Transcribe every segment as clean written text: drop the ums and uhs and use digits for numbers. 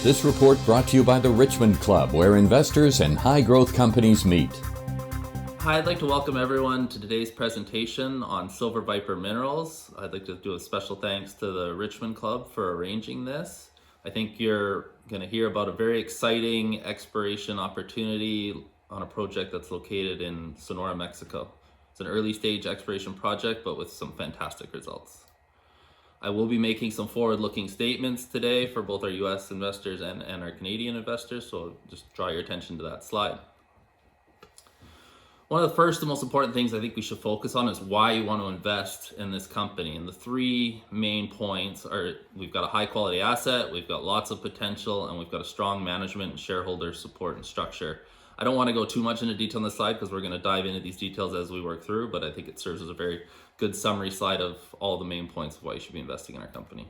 This report brought to you by the Richmond Club, where investors and high-growth companies meet. Hi, I'd like to welcome everyone to today's presentation on silver Viper Minerals. I'd like to do a special thanks to the Richmond Club for arranging this. I think you're going to hear about a very exciting exploration opportunity on a project that's located in Sonora, Mexico. It's an early stage exploration project, but with some fantastic results. I will be making some forward-looking statements today for both our US investors and our Canadian investors, so just draw your attention to that slide. One of the first and most important things I think we should focus on is why you want to invest in this company. And the three main points are we've got a high quality asset, we've got lots of potential, and we've got a strong management and shareholder support and structure. I don't want to go too much into detail on this slide because we're going to dive into these details as we work through, but I think it serves as a very good summary slide of all the main points of why you should be investing in our company.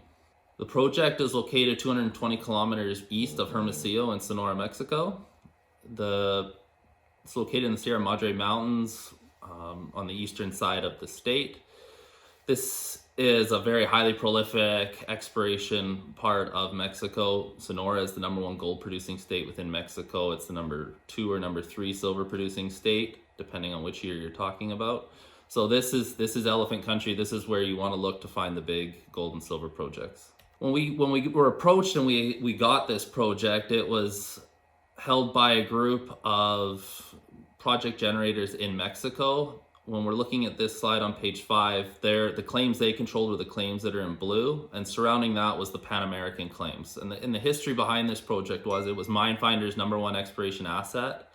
The project is located 220 kilometers east of Hermosillo in Sonora, Mexico. It's located in the Sierra Madre Mountains on the eastern side of the state. This is a very highly prolific exploration part of Mexico. Sonora is the #1 gold producing state within Mexico. It's the #2 or #3 silver producing state, depending on which year you're talking about. So this is elephant country. This is where you want to look to find the big gold and silver projects. When we were approached and we got this project, it was held by a group of project generators in Mexico. When we're looking at this slide on page 5, the claims they controlled were the claims that are in blue, and surrounding that was the Pan American claims. And the history behind this project was it was Minefinder's #1 exploration asset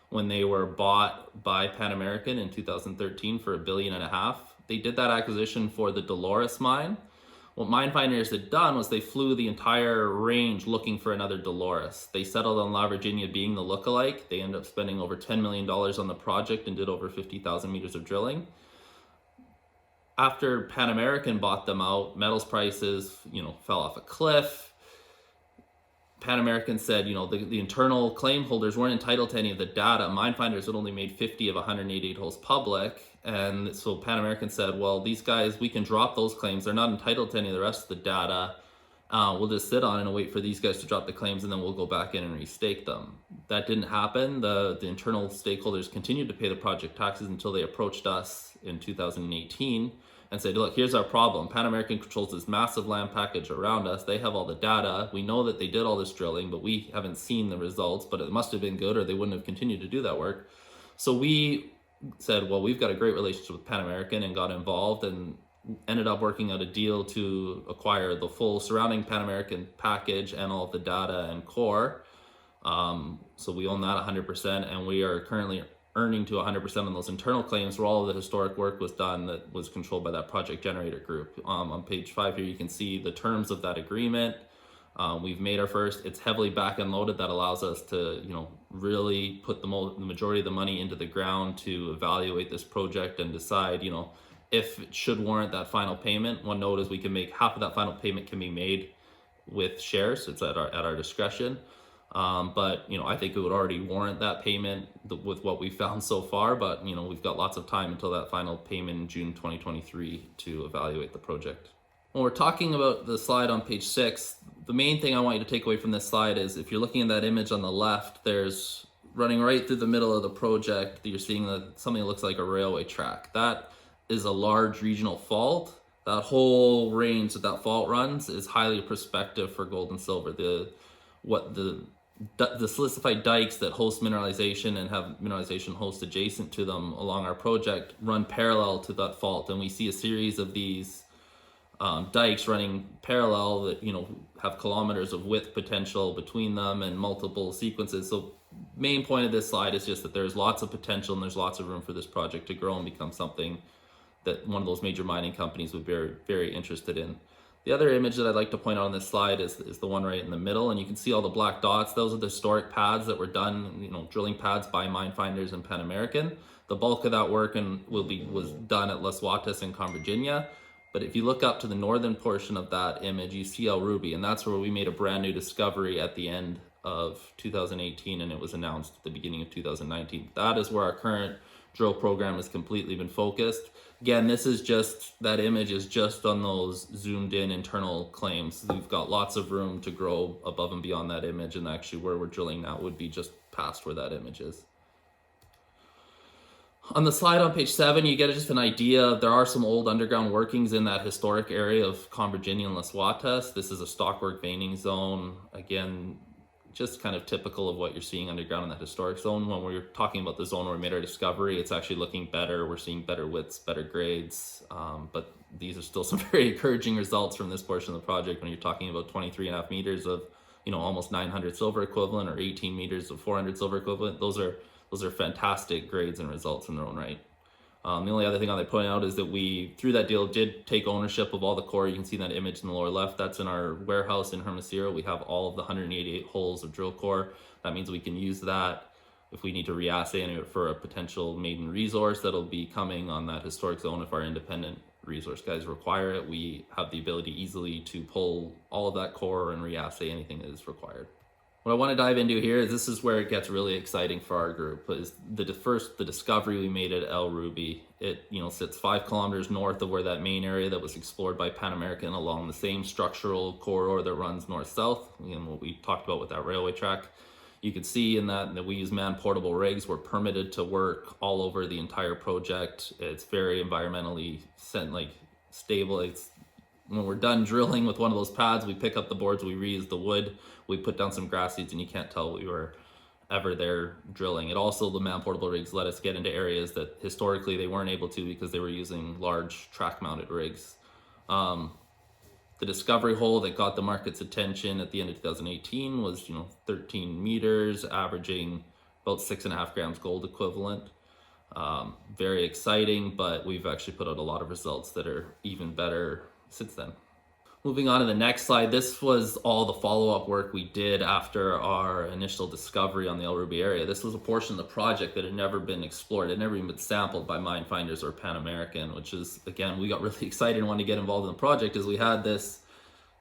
when they were bought by Pan American in 2013 for $1.5 billion. They did that acquisition for the Dolores mine. What Minefinders had done was they flew the entire range looking for another Dolores. They settled on La Virginia being the lookalike. They ended up spending over $10 million on the project and did over 50,000 meters of drilling. After Pan American bought them out, metals prices, fell off a cliff. Pan American said, the internal claim holders weren't entitled to any of the data. Minefinders had only made 50 of 188 holes public. And so Pan American said, well, these guys, we can drop those claims. They're not entitled to any of the rest of the data. We'll just sit on it and wait for these guys to drop the claims, and then we'll go back in and restake them. That didn't happen. The internal stakeholders continued to pay the project taxes until they approached us in 2018 and said, look, here's our problem. Pan American controls this massive land package around us. They have all the data. We know that they did all this drilling, but we haven't seen the results, but it must have been good or they wouldn't have continued to do that work. So we said, well, we've got a great relationship with Pan American, and got involved and ended up working out a deal to acquire the full surrounding Pan American package and all of the data and core. So we own that 100%, and we are currently earning to 100% on those internal claims where all of the historic work was done that was controlled by that project generator group. On page 5 here, you can see the terms of that agreement. We've made our first. It's heavily back end loaded. That allows us to, really put the majority of the money into the ground to evaluate this project and decide, if it should warrant that final payment. One note is we can make half of that final payment can be made with shares. It's at our discretion. But I think it would already warrant that payment with what we found so far. But we've got lots of time until that final payment in June 2023 to evaluate the project. When we're talking about the slide on page 6, the main thing I want you to take away from this slide is if you're looking at that image on the left, there's running right through the middle of the project, you're seeing something that looks like a railway track. That is a large regional fault. That whole range that fault runs is highly prospective for gold and silver. The silicified dikes that host mineralization and have mineralization hosts adjacent to them along our project run parallel to that fault, and we see a series of these dikes running parallel that have kilometers of width potential between them and multiple sequences. So main point of this slide is just that there's lots of potential and there's lots of room for this project to grow and become something that one of those major mining companies would be very, very interested in. The other image that I'd like to point out on this slide is the one right in the middle, and you can see all the black dots. Those are the historic pads that were done, drilling pads by Minefinders and Pan American. The bulk of that work was done at Las Huatas in Virginia. But if you look up to the northern portion of that image, you see El Rubi, and that's where we made a brand new discovery at the end of 2018, and it was announced at the beginning of 2019. That is where our current drill program has completely been focused. Again, this is just, that image is just on those zoomed in internal claims. We've got lots of room to grow above and beyond that image, and actually where we're drilling now would be just past where that image is. On the slide on page 7, you get just an idea. There are some old underground workings in that historic area of Virginia and Las Watas. This is a stockwork veining zone. Again, just kind of typical of what you're seeing underground in that historic zone. When we're talking about the zone where we made our discovery, it's actually looking better. We're seeing better widths, better grades, but these are still some very encouraging results from this portion of the project when you're talking about 23.5 meters of, almost 900 silver equivalent, or 18 meters of 400 silver equivalent. Those are fantastic grades and results in their own right. The only other thing I'd point out is that we, through that deal, did take ownership of all the core. You can see that image in the lower left. That's in our warehouse in Hermosillo. We have all of the 188 holes of drill core. That means we can use that if we need to reassay any of it for a potential maiden resource that'll be coming on that historic zone. If our independent resource guys require it, we have the ability easily to pull all of that core and reassay anything that is required. What I want to dive into here is, this is where it gets really exciting for our group, is the discovery we made at El Rubi. It sits 5 kilometers north of where that main area that was explored by Pan American, along the same structural corridor that runs north-south, what we talked about with that railway track. You can see in that we use man-portable rigs. We're permitted to work all over the entire project. It's very environmentally stable. When we're done drilling with one of those pads, we pick up the boards, we reuse the wood, we put down some grass seeds, and you can't tell we were ever there drilling. It also, the man-portable rigs let us get into areas that historically they weren't able to because they were using large track-mounted rigs. The discovery hole that got the market's attention at the end of 2018 was 13 meters, averaging about 6.5 grams gold equivalent. Very exciting, but we've actually put out a lot of results that are even better since then. Moving on to the next slide, this was all the follow-up work we did after our initial discovery on the El Rubi area. This was a portion of the project that had never been explored. It had never even been sampled by mine finders or Pan American, which is, again, we got really excited and wanted to get involved in the project, as we had this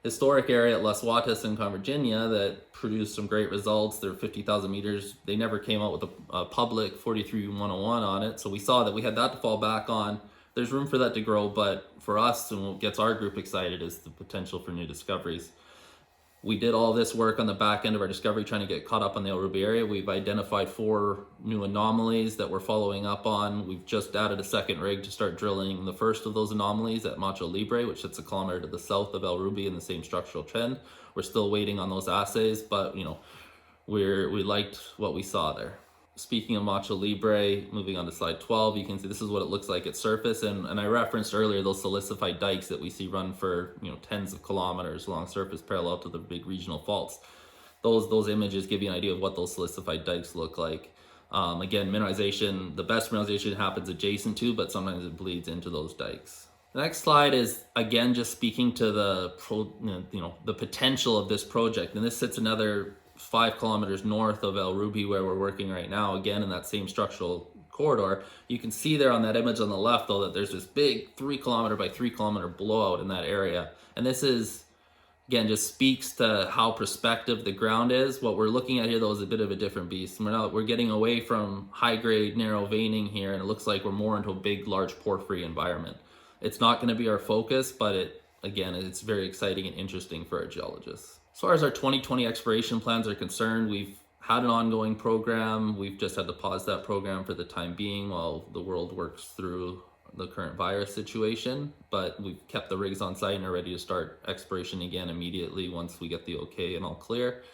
historic area at Las Watas in Virginia that produced some great results. They're 50,000 meters. They never came out with a public 43101 on it, so we saw that we had that to fall back on. There's room for that to grow, but for us, and what gets our group excited, is the potential for new discoveries. We did all this work on the back end of our discovery, trying to get caught up on the El Rubi area. We've identified 4 new anomalies that we're following up on. We've just added a second rig to start drilling the first of those anomalies at Macho Libre, which sits a kilometer to the south of El Rubi in the same structural trend. We're still waiting on those assays, but we liked what we saw there. Speaking of Macho Libre, moving on to slide 12, you can see this is what it looks like at surface. And I referenced earlier those silicified dikes that we see run for tens of kilometers along surface parallel to the big regional faults. Those images give you an idea of what those silicified dikes look like. Again, mineralization, the best mineralization happens adjacent to, but sometimes it bleeds into those dikes. The next slide is, again, just speaking to the potential of this project. And this sits another 5 kilometers north of El Rubi, where we're working right now, again in that same structural corridor. You can see there on that image on the left, though, that there's this big 3 kilometer by 3 kilometer blowout in that area. And this is, again, just speaks to how prospective the ground is. What we're looking at here, though, is a bit of a different beast. We're getting away from high-grade, narrow veining here, and it looks like we're more into a big, large porphyry environment. It's not going to be our focus, but it's very exciting and interesting for our geologists. As far as our 2020 exploration plans are concerned, we've had an ongoing program. We've just had to pause that program for the time being while the world works through the current virus situation. But we've kept the rigs on site and are ready to start exploration again immediately once we get the okay and all clear.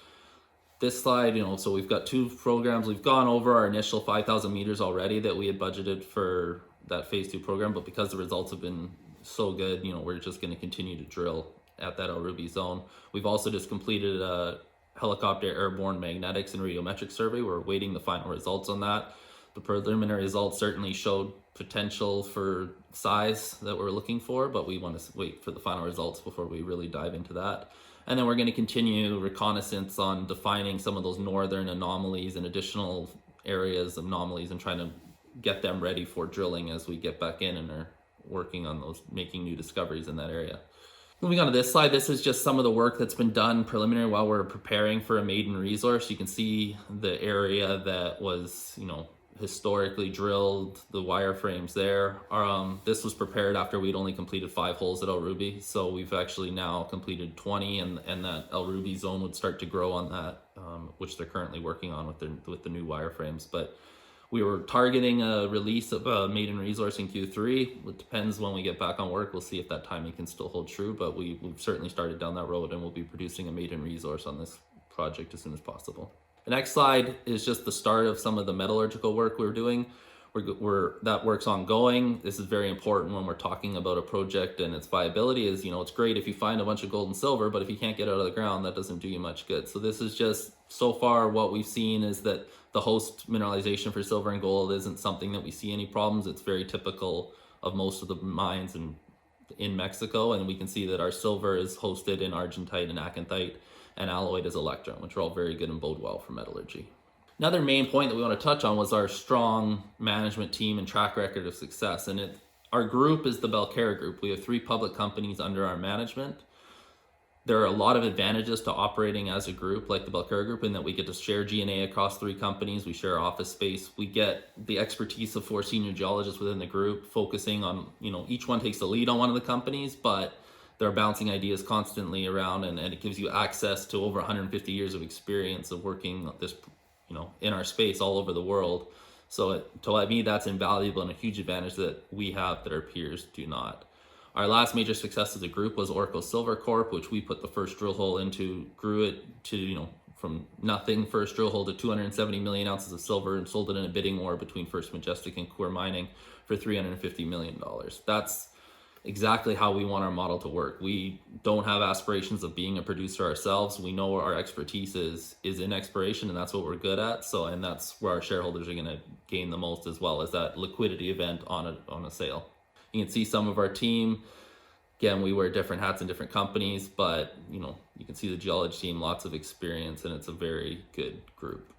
This slide, so we've got 2 programs. We've gone over our initial 5,000 meters already that we had budgeted for that phase 2 program, but because the results have been so good, we're just going to continue to drill at that El Rubi zone. We've also just completed a helicopter airborne magnetics and radiometric survey. We're awaiting the final results on that. The preliminary results certainly showed potential for size that we're looking for, but we want to wait for the final results before we really dive into that. And then we're going to continue reconnaissance on defining some of those northern anomalies and additional areas of anomalies, and trying to get them ready for drilling as we get back in and are working on those, making new discoveries in that area. Moving on to this slide, this is just some of the work that's been done preliminary while we're preparing for a maiden resource. You can see the area that was, historically drilled the wireframes there. This was prepared after we'd only completed 5 holes at El Ruby, so we've actually now completed 20, and that El Ruby zone would start to grow on that, which they're currently working on with the new wireframes. But we were targeting a release of a maiden resource in Q3. It depends when we get back on work. We'll see if that timing can still hold true, but we've certainly started down that road, and we'll be producing a maiden resource on this project as soon as possible. The next slide is just the start of some of the metallurgical work we're doing. That work's ongoing. This is very important when we're talking about a project and its viability. Is, it's great if you find a bunch of gold and silver, but if you can't get it out of the ground, that doesn't do you much good. So this is just, so far what we've seen is that the host mineralization for silver and gold isn't something that we see any problems. It's very typical of most of the mines in Mexico, and we can see that our silver is hosted in argentite and acanthite, and alloyed as electrum, which are all very good and bode well for metallurgy. Another main point that we want to touch on was our strong management team and track record of success. And our group is the Belcara Group. We have 3 public companies under our management. There are a lot of advantages to operating as a group like the Belcara Group in that we get to share G&A across 3 companies. We share office space. We get the expertise of 4 senior geologists within the group focusing on, each one takes the lead on one of the companies, but they're bouncing ideas constantly around, and it gives you access to over 150 years of experience of working this, in our space all over the world. So to me, that's invaluable and a huge advantage that we have that our peers do not. Our last major success as a group was Orco Silver Corp, which we put the first drill hole into, grew it to, from nothing, first drill hole to 270 million ounces of silver, and sold it in a bidding war between First Majestic and Coeur Mining for $350 million. That's exactly how we want our model to work. We don't have aspirations of being a producer ourselves. We know our expertise is in exploration, and that's what we're good at. And that's where our shareholders are going to gain the most, as well as that liquidity event on a sale. You can see some of our team. Again, we wear different hats in different companies, but you can see the geology team, lots of experience, and it's a very good group.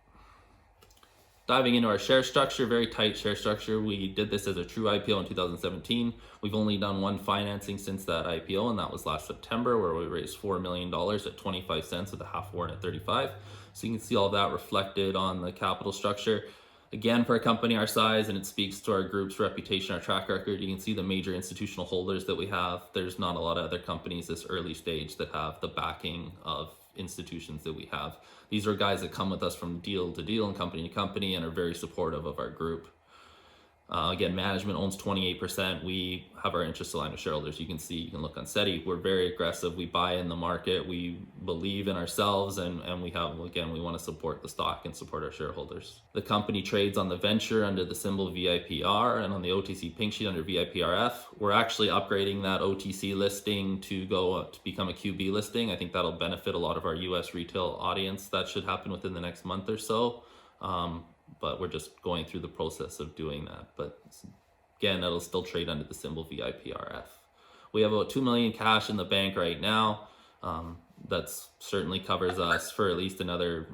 Diving into our share structure, very tight share structure. We did this as a true IPO in 2017. We've only done one financing since that IPO, and that was last September, where we raised $4 million at 25 cents with a half warrant at 35. So you can see all that reflected on the capital structure. Again, for a company our size, and it speaks to our group's reputation, our track record, you can see the major institutional holders that we have. There's not a lot of other companies this early stage that have the backing of institutions that we have. These are guys that come with us from deal to deal and company to company and are very supportive of our group. Again, management owns 28%. We have our interests aligned with shareholders. You can look on SETI. We're very aggressive. We buy in the market. We believe in ourselves, and we want to support the stock and support our shareholders. The company trades on the venture under the symbol VIPR and on the OTC pink sheet under VIPRF. We're actually upgrading that OTC listing to become a QB listing. I think that'll benefit a lot of our US retail audience. That should happen within the next month or so. But we're just going through the process of doing that. But again, it'll still trade under the symbol VIPRF. We have about $2 million cash in the bank right now. That's certainly covers us for at least another,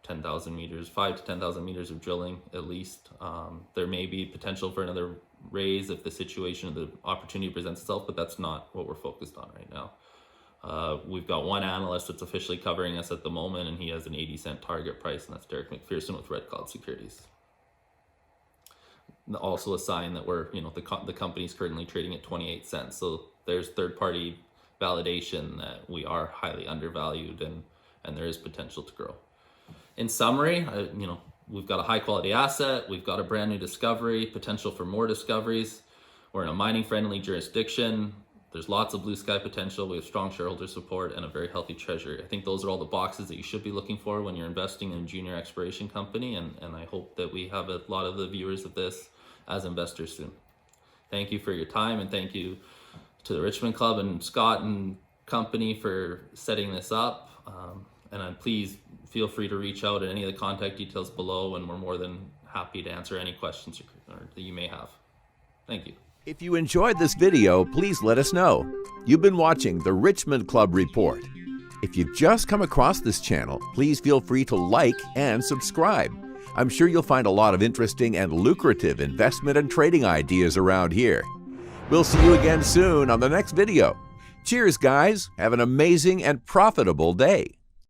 10,000 meters, 5 to 10,000 meters of drilling at least. There may be potential for another raise if the situation or the opportunity presents itself, but that's not what we're focused on right now. We've got one analyst that's officially covering us at the moment, and he has an 80-cent target price, and that's Derek McPherson with Red Cloud Securities. And also a sign that we're, the company's currently trading at 28 cents. So there's third-party validation that we are highly undervalued, and there is potential to grow. In summary, we've got a high-quality asset. We've got a brand new discovery, potential for more discoveries. We're in a mining-friendly jurisdiction. There's lots of blue sky potential. We have strong shareholder support and a very healthy treasury. I think those are all the boxes that you should be looking for when you're investing in a junior exploration company. And I hope that we have a lot of the viewers of this as investors soon. Thank you for your time, and thank you to the Richmond Club and Scott and company for setting this up. Please feel free to reach out at any of the contact details below, and we're more than happy to answer any questions that you may have. Thank you. If you enjoyed this video, please let us know. You've been watching the Richmond Club Report. If you've just come across this channel, please feel free to like and subscribe. I'm sure you'll find a lot of interesting and lucrative investment and trading ideas around here. We'll see you again soon on the next video. Cheers, guys. Have an amazing and profitable day.